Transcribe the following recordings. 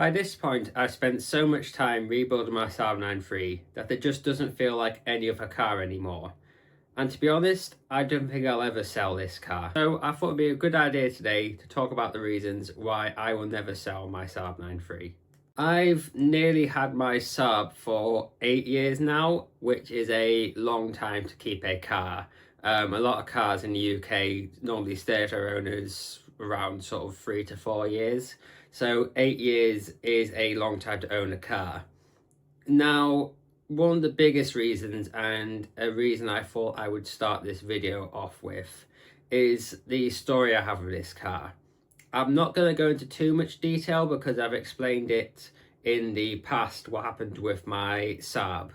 By this point, I've spent so much time rebuilding my Saab 9-3 that it just doesn't feel like any other car anymore. And to be honest, I don't think I'll ever sell this car. So I thought it'd be a good idea today to talk about the reasons why I will never sell my Saab 9-3. I've nearly had my Saab for 8 years now, which is a long time to keep a car. A lot of cars in the UK normally stay at their owners around sort of 3 to 4 years. So 8 years is a long time to own a car. Now, one of the biggest reasons, and a reason I thought I would start this video off with, is the story I have with this car. I'm not going to go into too much detail because I've explained it in the past, what happened with my Saab.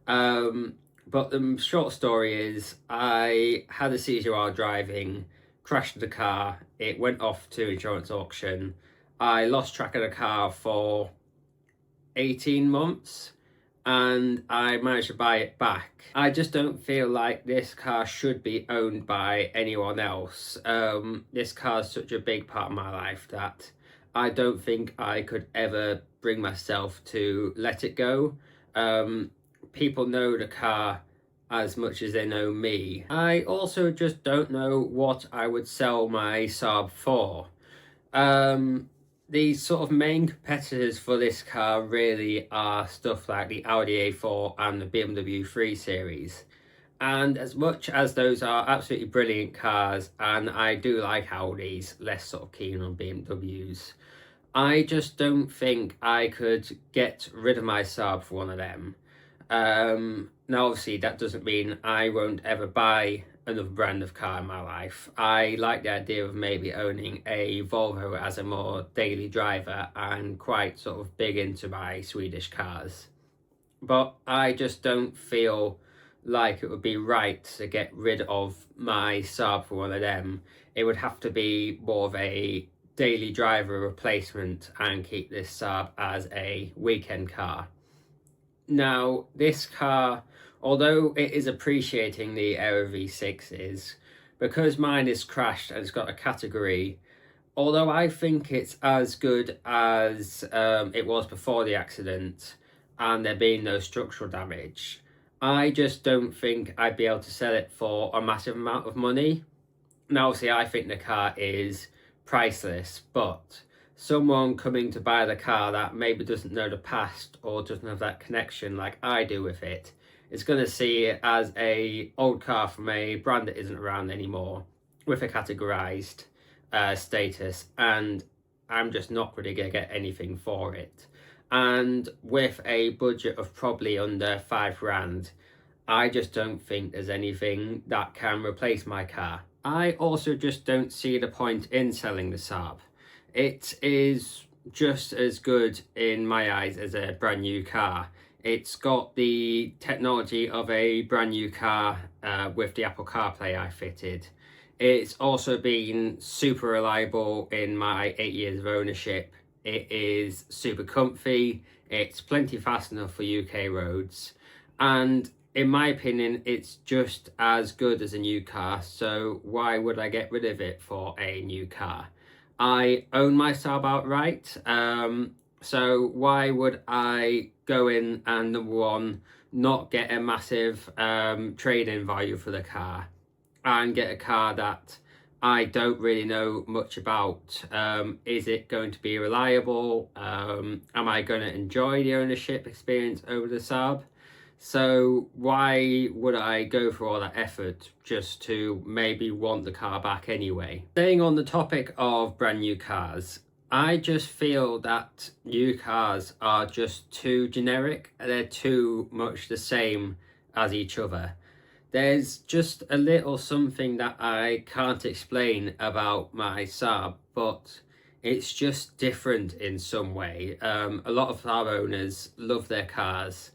But the short story is I had a seizure while driving, crashed the car, it went off to insurance auction. I lost track of the car for 18 months and I managed to buy it back. I just don't feel like this car should be owned by anyone else. This car is such a big part of my life that I don't think I could ever bring myself to let it go. People know the car as much as they know me. I also just don't know what I would sell my Saab for. The sort of main competitors for this car really are stuff like the Audi A4 and the BMW 3 Series. And as much as those are absolutely brilliant cars, and I do like Audis, less sort of keen on BMWs, I just don't think I could get rid of my Saab for one of them. Now obviously that doesn't mean I won't ever buy another brand of car in my life. I like the idea of maybe owning a Volvo as a more daily driver and quite sort of big into my Swedish cars. But I just don't feel like it would be right to get rid of my Saab for one of them. It would have to be more of a daily driver replacement and keep this Saab as a weekend car. Now, this car, although it is appreciating the Aero V6s, because mine is crashed and it's got a category, although I think it's as good as it was before the accident and there being no structural damage, I just don't think I'd be able to sell it for a massive amount of money. Now, obviously, I think the car is priceless, but someone coming to buy the car that maybe doesn't know the past or doesn't have that connection like I do with it is going to see it as a old car from a brand that isn't around anymore with a categorized status, and I'm just not really going to get anything for it. And with a budget of probably under £5,000, I just don't think there's anything that can replace my car. I also just don't see the point in selling the Saab. It is just as good in my eyes as a brand new car. It's got the technology of a brand new car with the Apple CarPlay I fitted. It's also been super reliable in my 8 years of ownership. It is super comfy, it's plenty fast enough for UK roads, and in my opinion, it's just as good as a new car, so why would I get rid of it for a new car? I own my Saab outright, so why would I go in and, number one, not get a massive trade-in value for the car and get a car that I don't really know much about? Is it going to be reliable? Am I going to enjoy the ownership experience over the Saab? So why would I go for all that effort just to maybe want the car back anyway? Staying on the topic of brand new cars, I just feel that new cars are just too generic. They're too much the same as each other. There's just a little something that I can't explain about my Saab, but it's just different in some way. A lot of Saab owners love their cars,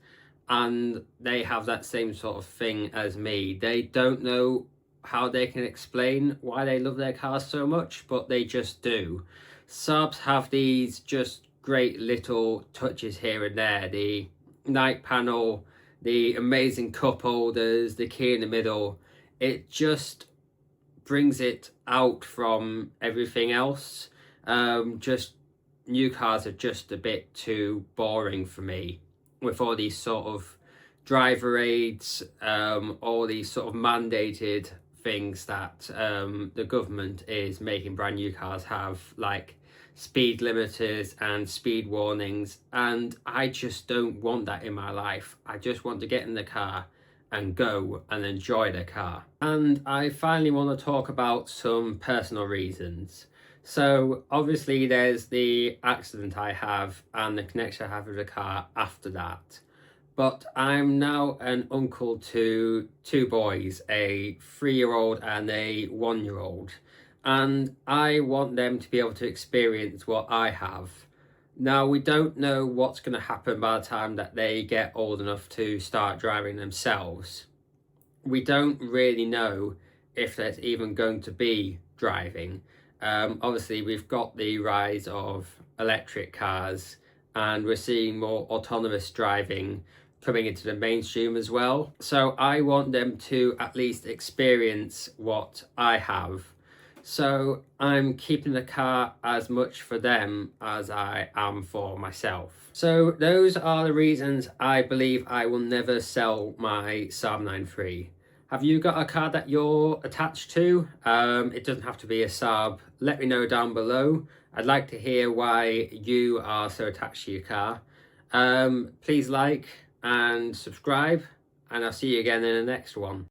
and they have that same sort of thing as me. They don't know how they can explain why they love their cars so much, but they just do. Saabs have these just great little touches here and there. The night panel, the amazing cup holders, the key in the middle. It just brings it out from everything else. Just new cars are just a bit too boring for me, with all these sort of driver aids, all these sort of mandated things that the government is making brand new cars have, like speed limiters and speed warnings, and I just don't want that in my life. I just want to get in the car and go and enjoy the car. And I finally want to talk about some personal reasons. So obviously there's the accident I have and the connection I have with the car after that. But I'm now an uncle to two boys, a 3-year-old and a 1-year-old, and I want them to be able to experience what I have. Now, we don't know what's going to happen by the time that they get old enough to start driving themselves. We don't really know if there's even going to be driving. Obviously, we've got the rise of electric cars, and we're seeing more autonomous driving coming into the mainstream as well. So I want them to at least experience what I have. So I'm keeping the car as much for them as I am for myself. So those are the reasons I believe I will never sell my Saab 9-3. Have you got a car that you're attached to? It doesn't have to be a Saab. Let me know down below. I'd like to hear why you are so attached to your car. Please like and subscribe, and I'll see you again in the next one.